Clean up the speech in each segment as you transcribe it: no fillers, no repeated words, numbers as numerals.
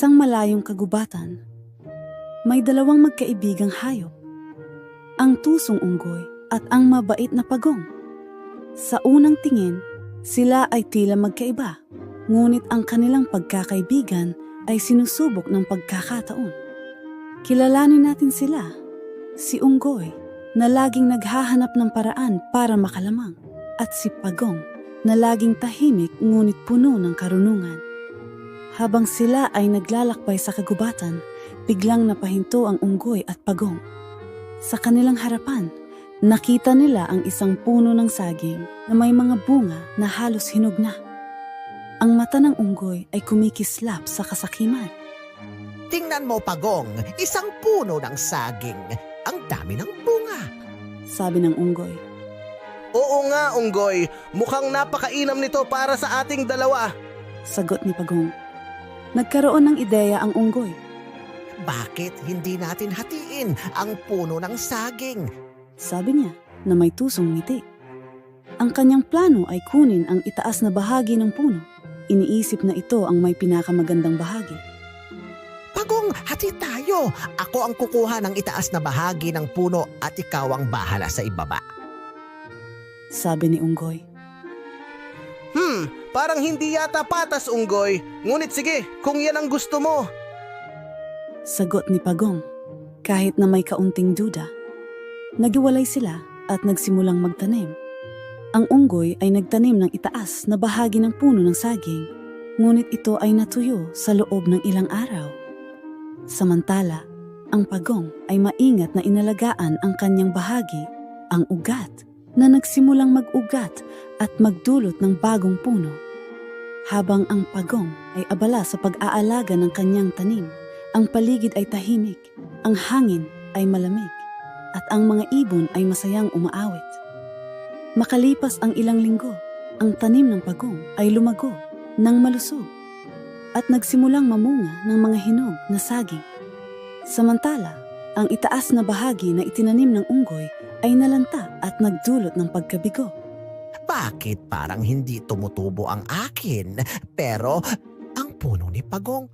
Isang malayong kagubatan, may dalawang magkaibigang hayop, ang tusong unggoy at ang mabait na pagong. Sa unang tingin, sila ay tila magkaiba, ngunit ang kanilang pagkakaibigan ay sinusubok ng pagkakataon. Kilalanin natin sila, si unggoy na laging naghahanap ng paraan para makalamang, at si pagong na laging tahimik ngunit puno ng karunungan. Habang sila ay naglalakbay sa kagubatan, biglang napahinto ang unggoy at pagong. Sa kanilang harapan, nakita nila ang isang puno ng saging na may mga bunga na halos hinog na. Ang mata ng unggoy ay kumikislap sa kasakiman. Tingnan mo, Pagong, isang puno ng saging. Ang dami ng bunga. Sabi ng unggoy. Oo nga, unggoy. Mukhang napakainam nito para sa ating dalawa. Sagot ni pagong. Nagkaroon ng ideya ang unggoy. Bakit hindi natin hatiin ang puno ng saging? Sabi niya na may tusong ngiti. Ang kanyang plano ay kunin ang itaas na bahagi ng puno. Iniisip na ito ang may pinakamagandang bahagi. Pagong, hati tayo. Ako ang kukuha ng itaas na bahagi ng puno at ikaw ang bahala sa ibaba. Sabi ni unggoy. Parang hindi yata patas, unggoy. Ngunit sige, kung yan ang gusto mo. Sagot ni pagong, kahit na may kaunting duda. Nagiwalay sila at nagsimulang magtanim. Ang unggoy ay nagtanim ng itaas na bahagi ng puno ng saging, ngunit ito ay natuyo sa loob ng ilang araw. Samantala, ang pagong ay maingat na inalagaan ang kanyang bahagi, ang ugat, na nagsimulang mag-ugat at magdulot ng bagong puno. Habang ang pagong ay abala sa pag-aalaga ng kanyang tanim, ang paligid ay tahimik, ang hangin ay malamig, at ang mga ibon ay masayang umaawit. Makalipas ang ilang linggo, ang tanim ng pagong ay lumago ng malusog at nagsimulang mamunga ng mga hinog na saging. Samantala, ang itaas na bahagi na itinanim ng unggoy ay nalanta at nagdulot ng pagkabigo. Bakit parang hindi tumutubo ang akin? Pero ang puno ni Pagong,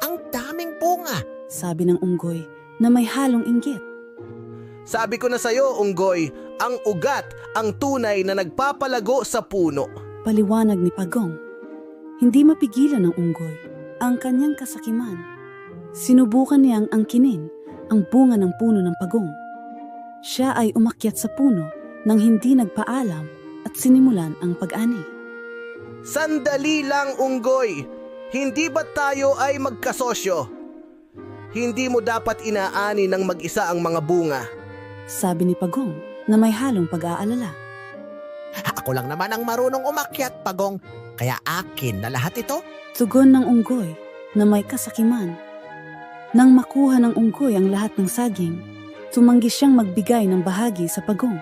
ang daming bunga. Sabi ng unggoy na may halong inggit. Sabi ko na sa'yo, unggoy, ang ugat ang tunay na nagpapalago sa puno. Paliwanag ni Pagong. Hindi mapigilan ng unggoy ang kanyang kasakiman. Sinubukan niyang angkinin ang bunga ng puno ng pagong. Siya ay umakyat sa puno nang hindi nagpaalam at sinimulan ang pag-ani. Sandali lang, unggoy. Hindi ba tayo ay magkasosyo? Hindi mo dapat inaani ng mag-isa ang mga bunga. Sabi ni Pagong na may halong pag-aalala. Ako lang naman ang marunong umakyat, Pagong. Kaya akin na lahat ito. Tugon ng unggoy na may kasakiman. Nang makuha ng unggoy ang lahat ng saging, tumanggi siyang magbigay ng bahagi sa pagong.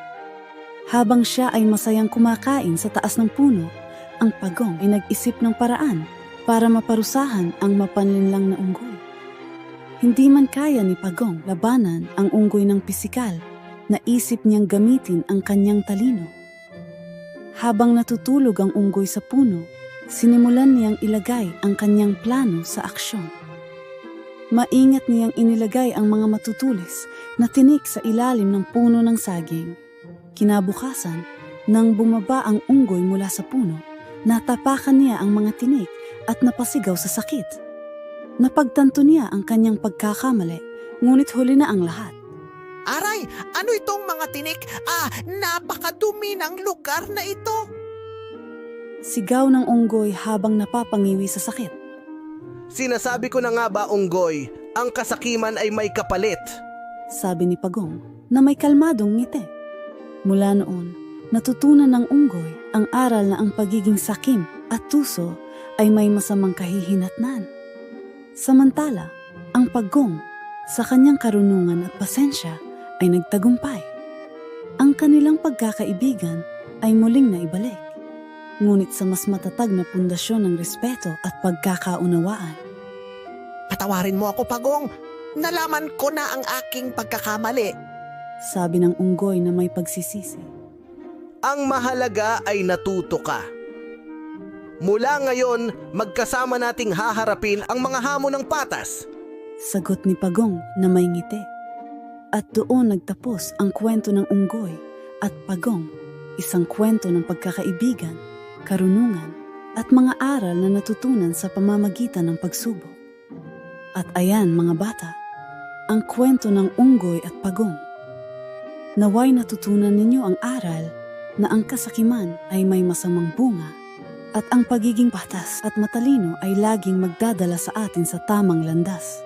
Habang siya ay masayang kumakain sa taas ng puno, ang pagong ay nag-isip ng paraan para maparusahan ang mapanlinlang na unggoy. Hindi man kaya ni Pagong labanan ang unggoy ng pisikal, naisip niyang gamitin ang kanyang talino. Habang natutulog ang unggoy sa puno, sinimulan niyang ilagay ang kanyang plano sa aksyon. Maingat niyang inilagay ang mga matutulis na tinik sa ilalim ng puno ng saging. Kinabukasan, nang bumaba ang unggoy mula sa puno, natapakan niya ang mga tinik at napasigaw sa sakit. Napagtanto niya ang kanyang pagkakamali, ngunit huli na ang lahat. Aray, ano itong mga tinik? Napakadumi ng lugar na ito. Sigaw ng unggoy habang napapangiwi sa sakit. Sinasabi ko na nga ba, unggoy, ang kasakiman ay may kapalit. Sabi ni Pagong na may kalmadong ngiti. Mula noon, natutunan ng unggoy ang aral na ang pagiging sakim at tuso ay may masamang kahihinatnan. Samantala, ang Pagong sa kanyang karunungan at pasensya ay nagtagumpay. Ang kanilang pagkakaibigan ay muling naibalik, ngunit sa mas matatag na pundasyon ng respeto at pagkakaunawaan. Patawarin mo ako, Pagong. Nalaman ko na ang aking pagkakamali. Sabi ng unggoy na may pagsisisi. Ang mahalaga ay natuto ka. Mula ngayon, magkasama nating haharapin ang mga hamon ng patas. Sagot ni Pagong na may ngiti. At doon nagtapos ang kwento ng unggoy at Pagong, isang kwento ng pagkakaibigan, karunungan, at mga aral na natutunan sa pamamagitan ng pagsubok. At ayan mga bata, ang kwento ng unggoy at Pagong. Naway natutunan ninyo ang aral na ang kasakiman ay may masamang bunga at ang pagiging patas at matalino ay laging magdadala sa atin sa tamang landas.